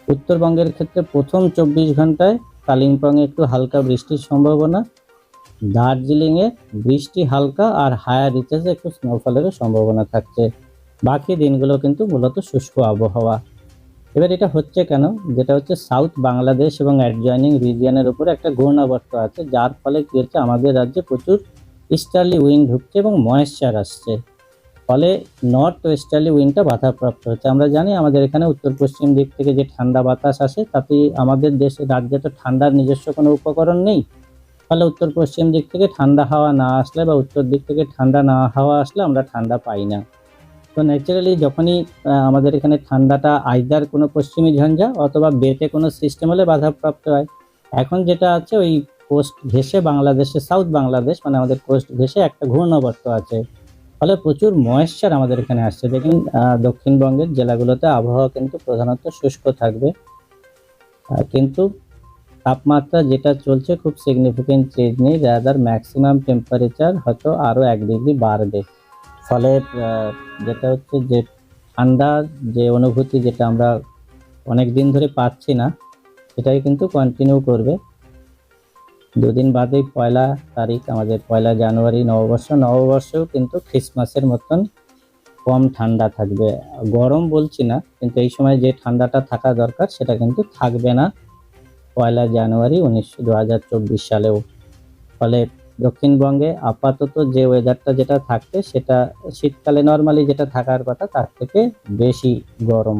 উত্তরবঙ্গের ক্ষেত্রে প্রথম 24 ঘন্টায় কালিম্পংয়ে একটু হালকা বৃষ্টির সম্ভাবনা, দার্জিলিংয়ে বৃষ্টি হালকা আর হায়ার রিচেসে একটু স্নোফলেরও সম্ভাবনা থাকছে। বাকি দিনগুলো কিন্তু মূলত শুষ্ক আবহাওয়া। এবার এটা হচ্ছে কেন, যেটা হচ্ছে সাউথ বাংলাদেশ এবং অ্যাডজয়নিং রিজিয়নের উপরে একটা ঘূর্ণাবর্ত আছে, যার ফলে কি হচ্ছে আমাদের রাজ্যে প্রচুর ইস্টার্লি উইন্ড ঢুকছে এবং ময়েশ্চার আসছে। ফলে নর্থ ওয়েস্টার্লি উইন্ডটা বাধাপ্রাপ্ত হচ্ছে। আমরা জানি আমাদের এখানে উত্তর পশ্চিম দিক থেকে যে ঠান্ডা বাতাস আসে, তাতে আমাদের দেশে রাজ্যে তো ঠান্ডার নিজস্ব কোনো উপকরণ নেই। ফলে উত্তর পশ্চিম দিক থেকে ঠান্ডা হাওয়া না আসলে বা উত্তর দিক থেকে ঠান্ডা না হাওয়া আসলে আমরা ঠান্ডা পাই না। তো ন্যাচারালি যখনই আমাদের এখানে ঠান্ডাটা আইদার কোনো পশ্চিমী ঝঞ্ঝা অথবা বেতে কোনো সিস্টেম হলে বাধাপ্রাপ্ত হয়। এখন যেটা আছে, ওই কোস্ট ঘেঁষে বাংলাদেশে, সাউথ বাংলাদেশ মানে আমাদের কোস্ট ঘেঁষে একটা ঘূর্ণাবর্ত আছে। ফলে প্রচুর ময়েশ্চার আমাদের এখানে আসছে। দেখুন দক্ষিণবঙ্গের জেলাগুলোতে আবহাওয়া কিন্তু প্রধানত শুষ্ক থাকবে, কিন্তু তাপমাত্রা যেটা চলছে খুব সিগনিফিকেন্ট চেঞ্জ নেই, রাদার ম্যাক্সিমাম টেম্পারেচার হয়তো আরও 1 ডিগ্রি বাড়বে। ফলে যেটা হচ্ছে যে ঠান্ডার যে অনুভূতি, যেটা আমরা অনেক দিন ধরে পাচ্ছি না, সেটাই কিন্তু কন্টিনিউ করবে। দুদিন বাদেই 1 তারিখ আমাদের 1 জানুয়ারি নববর্ষেও কিন্তু ক্রিসমাসের মতন কম ঠান্ডা থাকবে। গরম বলছি না, কিন্তু এই সময় যে ঠান্ডাটা থাকা দরকার সেটা কিন্তু থাকবে না 1 জানুয়ারি 2024 সালেও। ফলে দক্ষিণবঙ্গে আপাতত যে ওয়েদারটা যেটা থাকবে, সেটা শীতকালে নর্মালি যেটা থাকার কথা তার থেকে বেশি গরম।